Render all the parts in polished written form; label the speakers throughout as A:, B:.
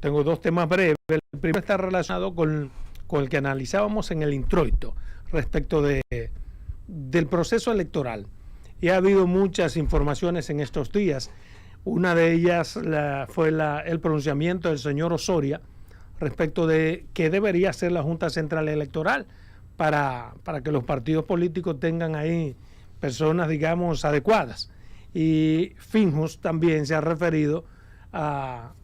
A: Tengo dos temas breves. El primero está relacionado con el que analizábamos en el introito respecto del proceso electoral. Y ha habido muchas informaciones en estos días. Una de ellas fue el pronunciamiento del señor Osoria respecto de qué debería hacer la Junta Central Electoral para que los partidos políticos tengan ahí personas, digamos, adecuadas. Y Finjus también se ha referido a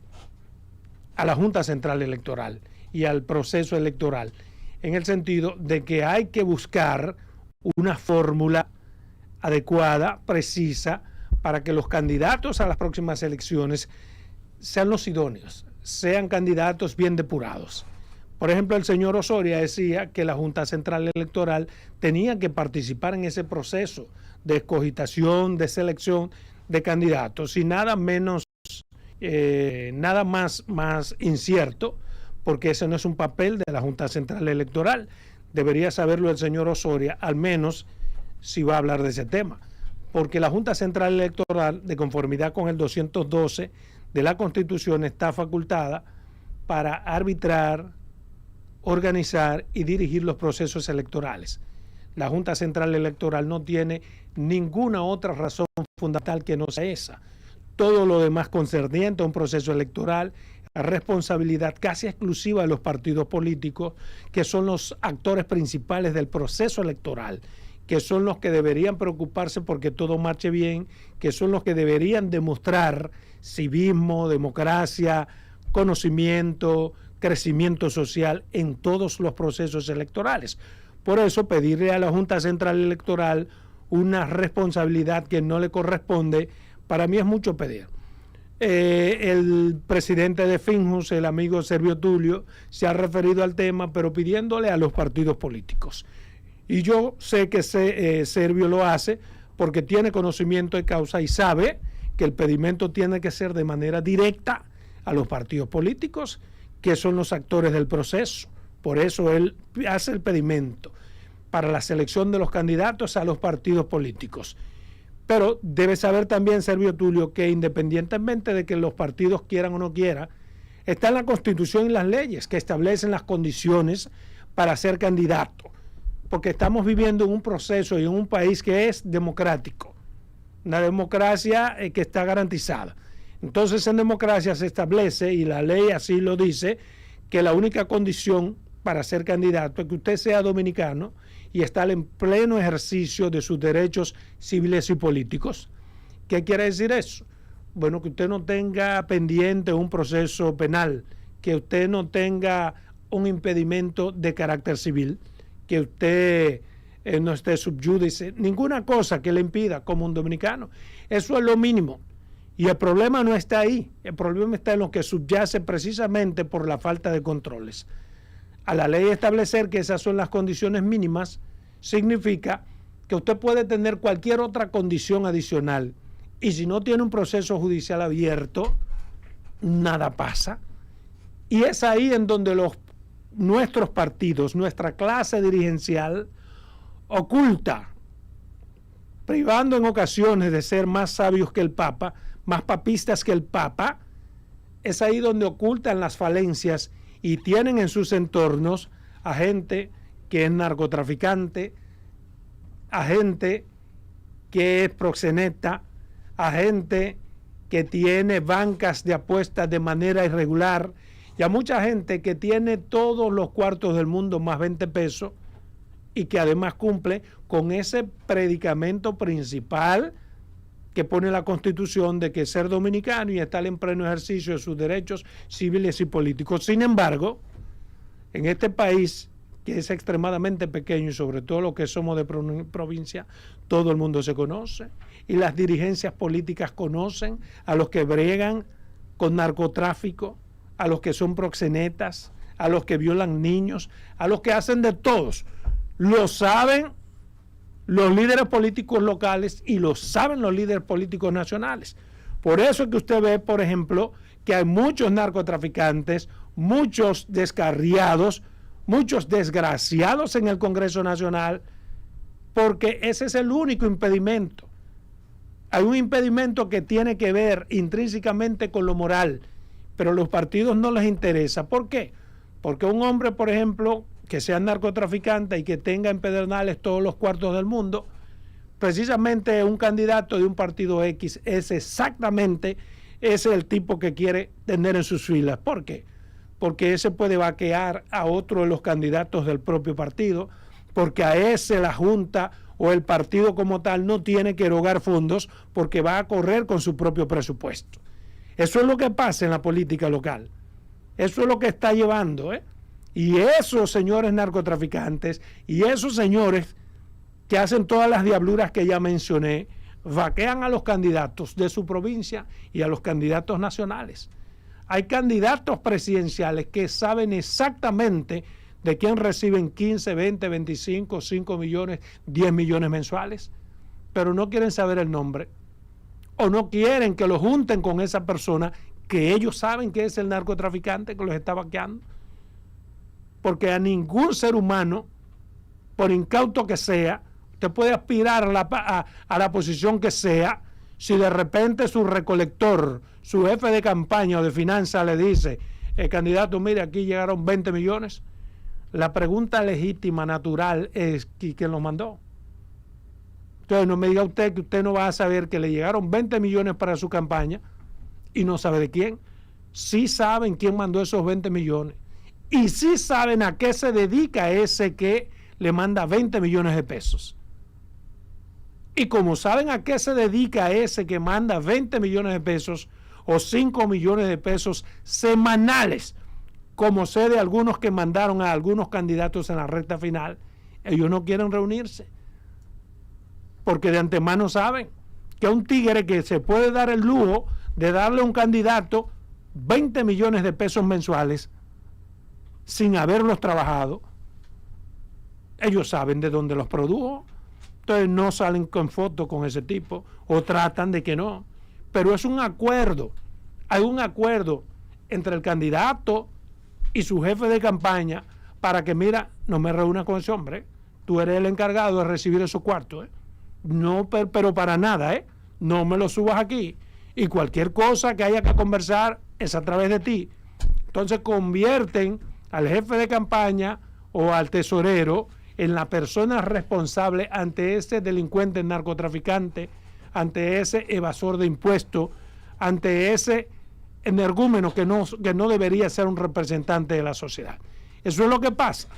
A: la Junta Central Electoral y al proceso electoral, en el sentido de que hay que buscar una fórmula adecuada, precisa, para que los candidatos a las próximas elecciones sean los idóneos, sean candidatos bien depurados. Por ejemplo, el señor Osoria decía que la Junta Central Electoral tenía que participar en ese proceso de escogitación, de selección de candidatos, y nada menos, nada más incierto, porque ese no es un papel de la Junta Central Electoral. Debería saberlo el señor Osoria, al menos si va a hablar de ese tema, porque la Junta Central Electoral, de conformidad con el 212 de la Constitución, está facultada para arbitrar, organizar y dirigir los procesos electorales. La Junta Central Electoral no tiene ninguna otra razón fundamental que no sea esa. Todo lo demás concerniente a un proceso electoral, la responsabilidad casi exclusiva de los partidos políticos, que son los actores principales del proceso electoral, que son los que deberían preocuparse porque todo marche bien, que son los que deberían demostrar civismo, democracia, conocimiento, crecimiento social en todos los procesos electorales. Por eso, pedirle a la Junta Central Electoral una responsabilidad que no le corresponde, para mí es mucho pedir. El presidente de Finjus, el amigo Servio Tulio, se ha referido al tema, pero pidiéndole a los partidos políticos. Y yo sé que Servio lo hace porque tiene conocimiento de causa y sabe que el pedimento tiene que ser de manera directa a los partidos políticos, que son los actores del proceso. Por eso él hace el pedimento para la selección de los candidatos a los partidos políticos. Pero debe saber también Servio Tulio que, independientemente de que los partidos quieran o no quieran, está en la Constitución y las leyes que establecen las condiciones para ser candidato, porque estamos viviendo en un proceso y en un país que es democrático, una democracia que está garantizada. Entonces, en democracia se establece, y la ley así lo dice, que la única condición para ser candidato es que usted sea dominicano y estar en pleno ejercicio de sus derechos civiles y políticos. ¿Qué quiere decir eso? Bueno, que usted no tenga pendiente un proceso penal, que usted no tenga un impedimento de carácter civil, que usted no esté subyúdice, ninguna cosa que le impida como un dominicano. Eso es lo mínimo. Y el problema no está ahí, el problema está en lo que subyace precisamente por la falta de controles. A la ley establecer que esas son las condiciones mínimas significa que usted puede tener cualquier otra condición adicional, y si no tiene un proceso judicial abierto, nada pasa. Y es ahí en donde nuestros partidos, nuestra clase dirigencial, oculta, privando en ocasiones de ser más sabios que el Papa, más papistas que el Papa, es ahí donde ocultan las falencias y tienen en sus entornos a gente que es narcotraficante, a gente que es proxeneta, a gente que tiene bancas de apuestas de manera irregular, y a mucha gente que tiene todos los cuartos del mundo más 20 pesos y que además cumple con ese predicamento principal que pone la Constitución de que ser dominicano y estar en pleno ejercicio de sus derechos civiles y políticos. Sin embargo, en este país, que es extremadamente pequeño y sobre todo los que somos de provincia, todo el mundo se conoce y las dirigencias políticas conocen a los que bregan con narcotráfico, a los que son proxenetas, a los que violan niños, a los que hacen de todos. Lo saben los líderes políticos locales y lo saben los líderes políticos nacionales. Por eso es que usted ve, por ejemplo, que hay muchos narcotraficantes, muchos descarriados, muchos desgraciados en el Congreso Nacional, porque ese es el único impedimento. Hay un impedimento que tiene que ver intrínsecamente con lo moral, pero a los partidos no les interesa. ¿Por qué? Porque un hombre, por ejemplo, que sea narcotraficante y que tenga en Pedernales todos los cuartos del mundo, precisamente un candidato de un partido X es exactamente ese el tipo que quiere tener en sus filas. ¿Por qué? Porque ese puede vaquear a otro de los candidatos del propio partido, porque a ese la Junta o el partido como tal no tiene que erogar fondos porque va a correr con su propio presupuesto. Eso es lo que pasa en la política local. Eso es lo que está llevando, Y esos señores narcotraficantes y esos señores que hacen todas las diabluras que ya mencioné, vaquean a los candidatos de su provincia y a los candidatos nacionales. Hay candidatos presidenciales que saben exactamente de quién reciben 15, 20, 25, 5 millones, 10 millones mensuales, pero no quieren saber el nombre o no quieren que lo junten con esa persona que ellos saben que es el narcotraficante que los está vaqueando. Porque a ningún ser humano, por incauto que sea, te puede aspirar a la posición que sea si de repente su recolector, su jefe de campaña o de finanzas le dice, el candidato, mire, aquí llegaron 20 millones. La pregunta legítima, natural, es ¿quién lo mandó? Entonces no me diga usted que usted no va a saber que le llegaron 20 millones para su campaña y no sabe de quién. Sí saben quién mandó esos 20 millones y sí saben a qué se dedica ese que le manda 20 millones de pesos. Y como saben a qué se dedica ese que manda 20 millones de pesos o 5 millones de pesos semanales, como sé de algunos que mandaron a algunos candidatos en la recta final, ellos no quieren reunirse. Porque de antemano saben que un tigre que se puede dar el lujo de darle a un candidato 20 millones de pesos mensuales sin haberlos trabajado, ellos saben de dónde los produjo. Entonces no salen con fotos con ese tipo o tratan de que no. Pero es un acuerdo. Hay un acuerdo entre el candidato y su jefe de campaña para que, mira, no me reúnas con ese hombre. Tú eres el encargado de recibir esos cuartos. No, pero para nada, no me lo subas aquí. Y cualquier cosa que haya que conversar es a través de ti. Entonces convierten al jefe de campaña o al tesorero en la persona responsable ante ese delincuente narcotraficante, ante ese evasor de impuestos, ante ese energúmeno que no debería ser un representante de la sociedad. Eso es lo que pasa.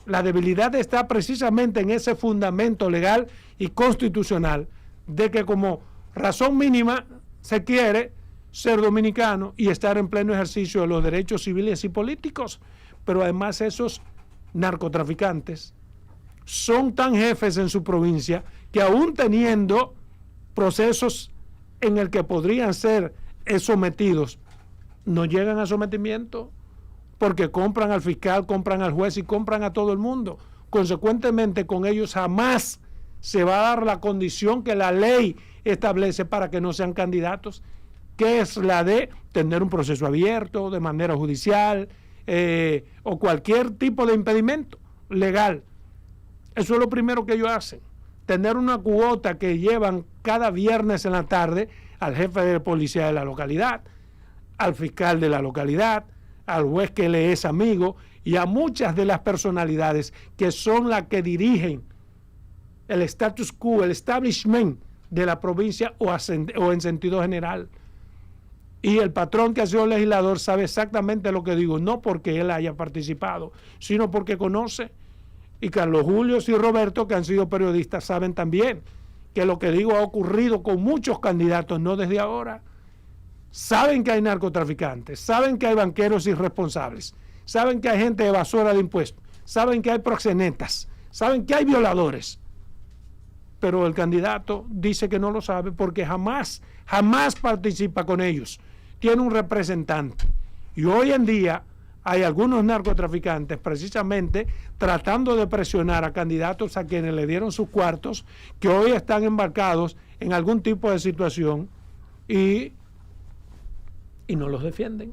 A: La debilidad está precisamente en ese fundamento legal y constitucional de que como razón mínima se quiere ser dominicano y estar en pleno ejercicio de los derechos civiles y políticos, pero además esos narcotraficantes son tan jefes en su provincia que aún teniendo procesos en el que podrían ser sometidos, no llegan a sometimiento porque compran al fiscal, compran al juez y compran a todo el mundo. Consecuentemente, con ellos jamás se va a dar la condición que la ley establece para que no sean candidatos, que es la de tener un proceso abierto de manera judicial o cualquier tipo de impedimento legal. Eso es lo primero que ellos hacen. Tener una cuota que llevan cada viernes en la tarde al jefe de policía de la localidad, al fiscal de la localidad, al juez que le es amigo y a muchas de las personalidades que son las que dirigen el status quo, el establishment de la provincia o en sentido general. Y el patrón que ha sido legislador sabe exactamente lo que digo, no porque él haya participado, sino porque conoce. Y Carlos Julio y Roberto, que han sido periodistas, saben también que lo que digo ha ocurrido con muchos candidatos, no desde ahora. Saben que hay narcotraficantes, saben que hay banqueros irresponsables, saben que hay gente evasora de impuestos, saben que hay proxenetas, saben que hay violadores. Pero el candidato dice que no lo sabe porque jamás participa con ellos. Tiene un representante. Y hoy en día hay algunos narcotraficantes precisamente tratando de presionar a candidatos a quienes le dieron sus cuartos, que hoy están embarcados en algún tipo de situación y no los defienden.